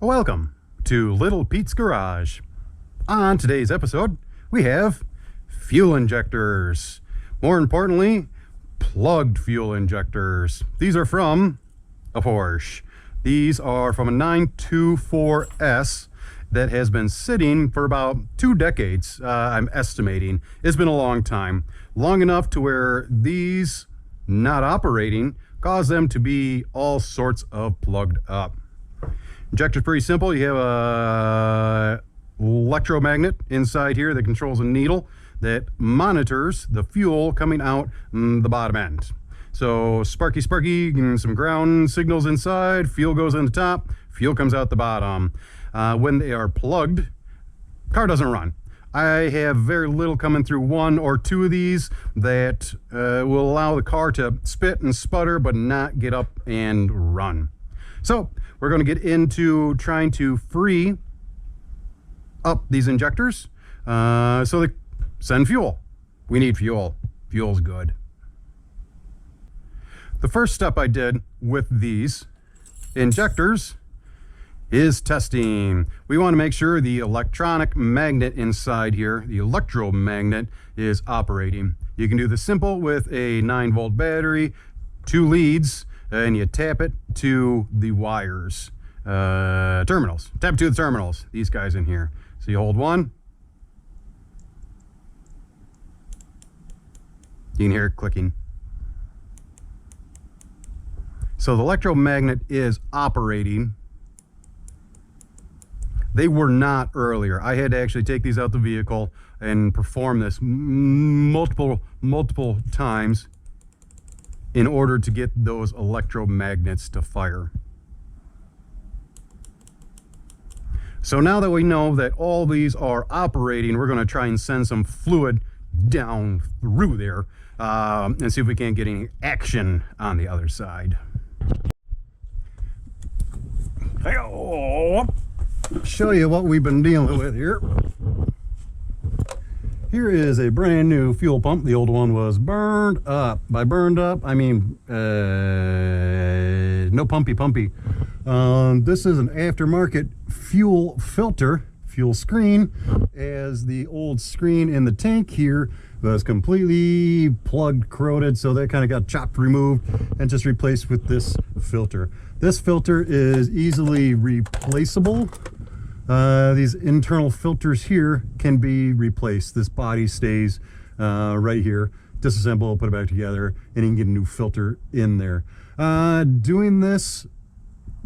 Welcome to Little Pete's Garage. On today's episode, we have fuel injectors. More importantly, plugged fuel injectors. These are from a Porsche. These are from a 924s that has been sitting for about 2 decades, I'm estimating. It's been a long time. Long enough to where these not operating cause them to be all sorts of plugged up. Injector's pretty simple. You have a electromagnet inside here that controls a needle that monitors the fuel coming out the bottom end. So sparky, and some ground signals inside, fuel goes in the top, fuel comes out the bottom. When they are plugged, car doesn't run. I have very little coming through 1 or 2 of these that will allow the car to spit and sputter but not get up and run. So we're going to get into trying to free up these injectors so they send fuel. We need fuel. Fuel's good. The first step I did with these injectors is testing. We want to make sure the electronic magnet inside here, the electromagnet, is operating. You can do this simple with a 9-volt battery, 2 leads, and you tap it to the wires, terminals. Tap it to the terminals, these guys in here. So you hold one. You can hear it clicking. So the electromagnet is operating. They were not earlier. I had to actually take these out the vehicle and perform this multiple times in order to get those electromagnets to fire. So now that we know that all these are operating, we're going to try and send some fluid down through there and see if we can't get any action on the other side. Show you what we've been dealing with here. Here is a brand new fuel pump. The old one was burned up. By burned up, I mean no pumpy. This is an aftermarket fuel filter, fuel screen, as the old screen in the tank here was completely plugged, corroded, so that kind of got chopped, removed, and just replaced with this filter. This filter is easily replaceable. These internal filters here can be replaced. This body stays right here. Disassemble, put it back together, and you can get a new filter in there. Doing this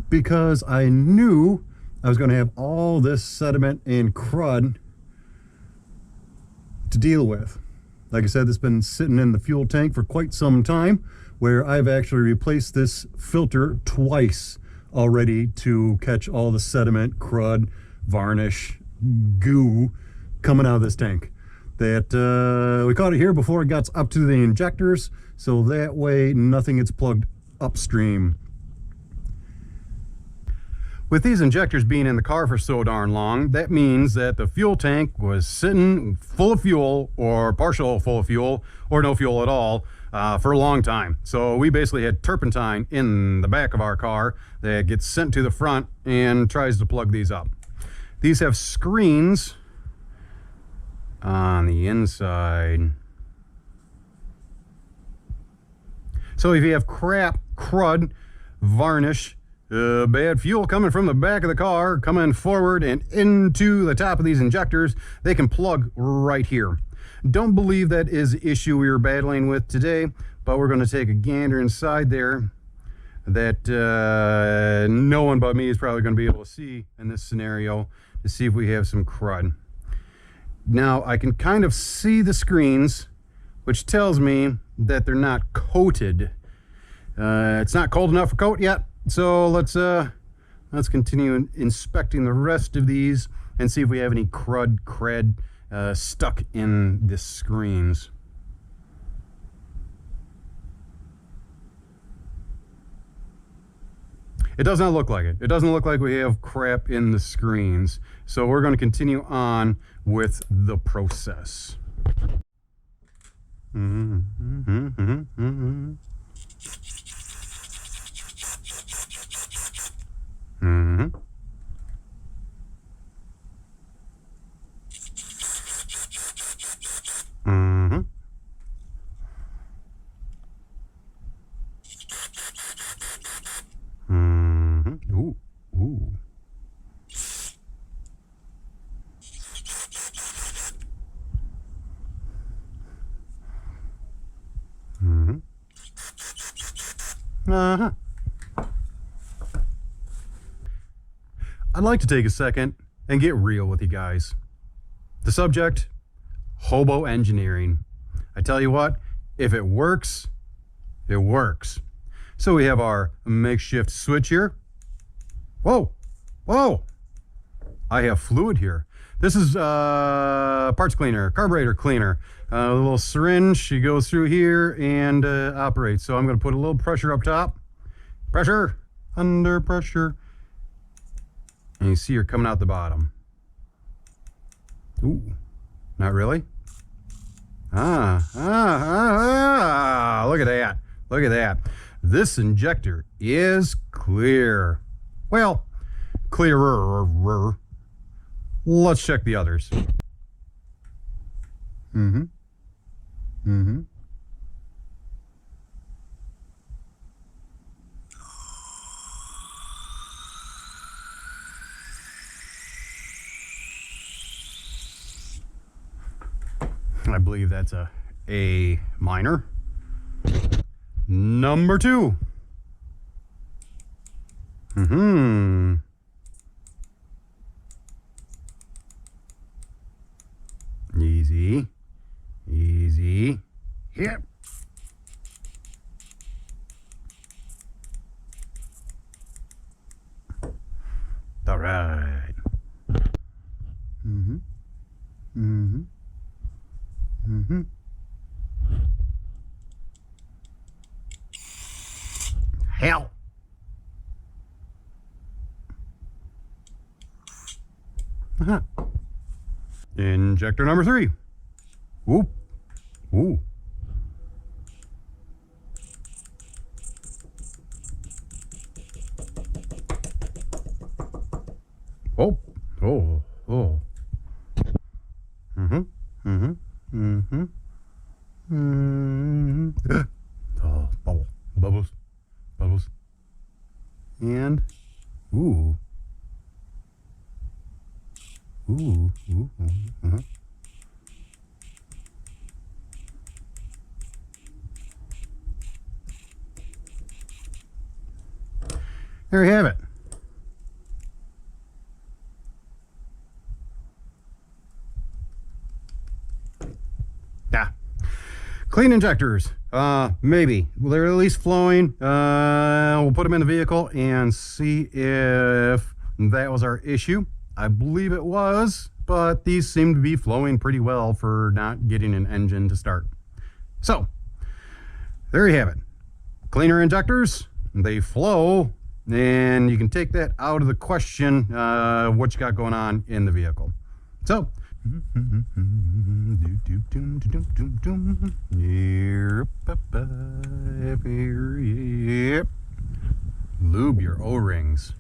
because I knew I was going to have all this sediment and crud to deal with. Like I said, this has been sitting in the fuel tank for quite some time, where I've actually replaced this filter twice already to catch all the sediment, crud, varnish, goo coming out of this tank. That we caught it here before it got up to the injectors, so that way nothing gets plugged upstream. With these injectors being in the car for so darn long, that means that the fuel tank was sitting full of fuel, or partial full of fuel, or no fuel at all, for a long time. So we basically had turpentine in the back of our car that gets sent to the front and tries to plug these up. These have screens on the inside. So if you have crap, crud, varnish, bad fuel coming from the back of the car, coming forward and into the top of these injectors, they can plug right here. Don't believe that is the issue we were battling with today, but we're going to take a gander inside there that no one but me is probably going to be able to see in this scenario, to see if we have some crud. Now I can kind of see the screens, which tells me that they're not coated. It's not cold enough for coat yet. So let's continue inspecting the rest of these and see if we have any cred stuck in the screens. It does not look like it. It doesn't look like we have crap in the screens. So we're going to continue on with the process. Uh-huh. I'd like to take a second and get real with you guys. The subject, Hobo engineering. I tell you what, if it works, it works. So we have our makeshift switch here. Whoa, whoa. I have fluid here. This is parts cleaner, carburetor cleaner. A little syringe, she goes through here and operates. So I'm gonna put a little pressure up top. Pressure, under pressure. And you see her coming out the bottom. Ooh, not really? Look at that. Look at that. This injector is clear. Well, clearer. Let's check the others. I believe that's a A minor. Number 2. Easy. Easy. Yep. All right. Hell. Injector number 3. Whoop. Ooh. Oh. Oh. Oh. Oh, bubble. Bubbles. Bubbles. And ooh. Ooh. Ooh. There you have it. Yeah. Clean injectors. Maybe. They're at least flowing. We'll put them in the vehicle and see if that was our issue. I believe it was, but these seem to be flowing pretty well for not getting an engine to start. So, there you have it. Cleaner injectors, they flow, and you can take that out of the question, what you got going on in the vehicle. So, lube your O-rings.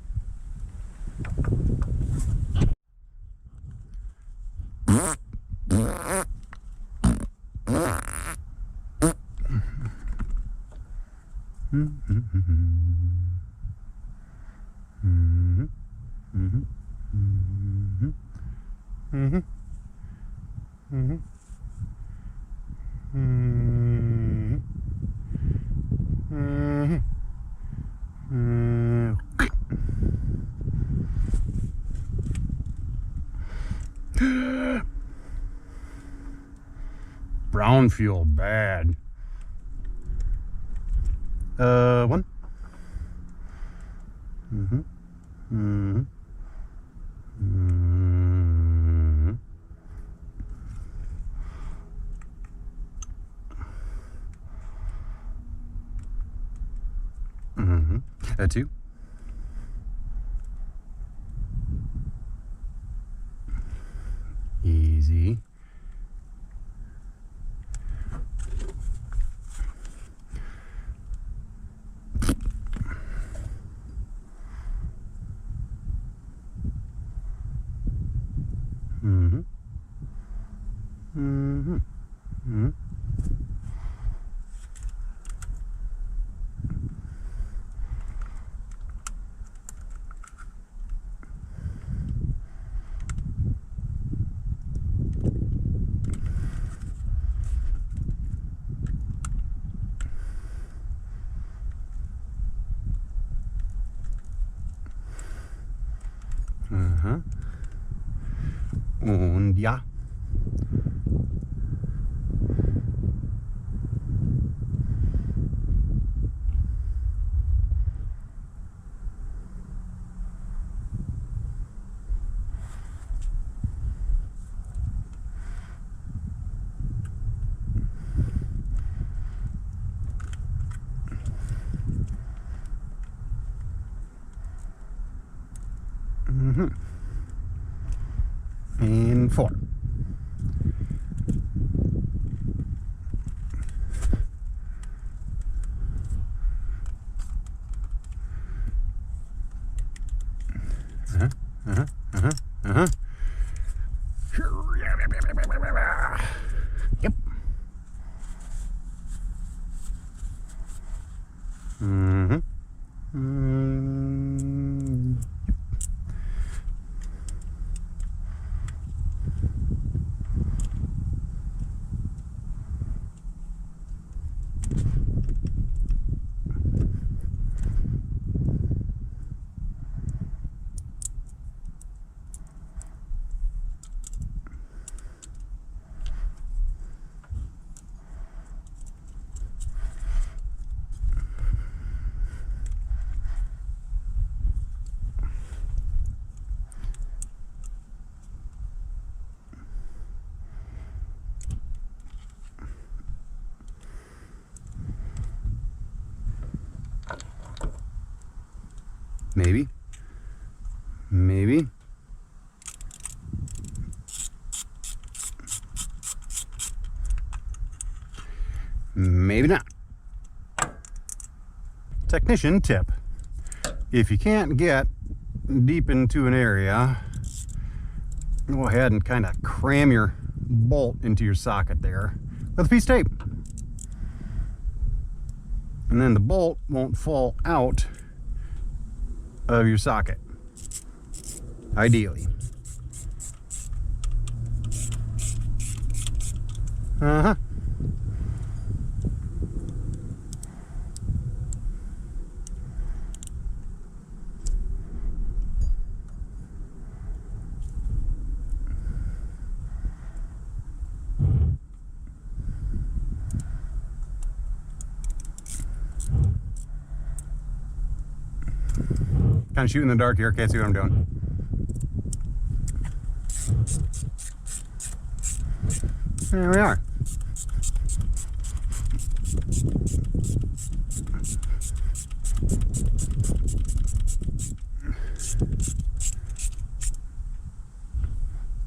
Brown fuel, bad. One. Two. Easy. Und ja. And 4. Yep. Maybe. Maybe. Maybe not. Technician tip. If you can't get deep into an area, go ahead and kind of cram your bolt into your socket there with a piece of tape. And then the bolt won't fall out of your socket, ideally. Kind of shooting in the dark here, can't see what I'm doing. There we are.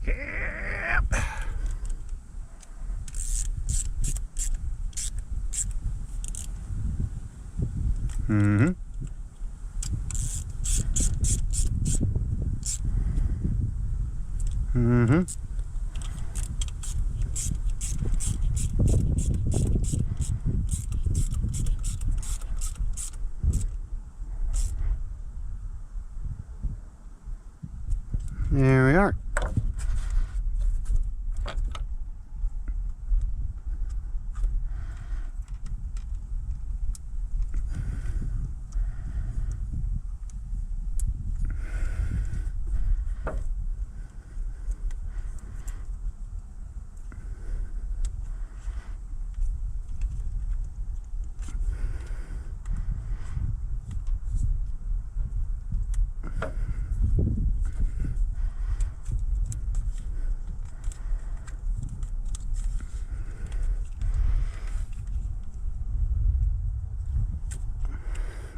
Yep. There we are.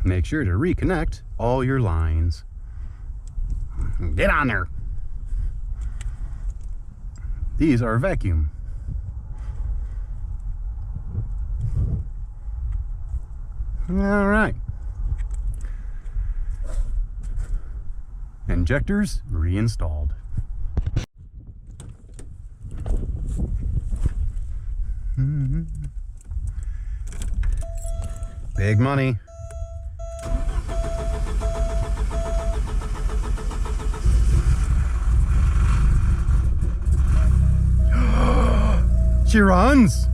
Make sure to reconnect all your lines. Get on there. These are vacuum. All right. Injectors reinstalled. Big money. She runs.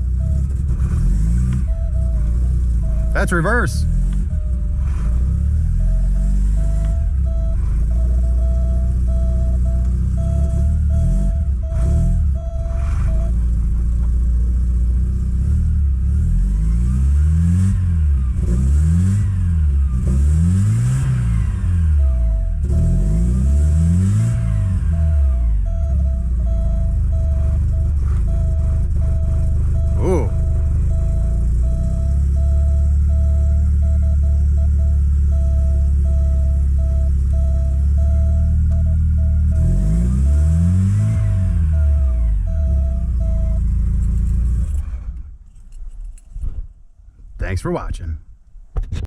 That's reverse. Thanks for watching.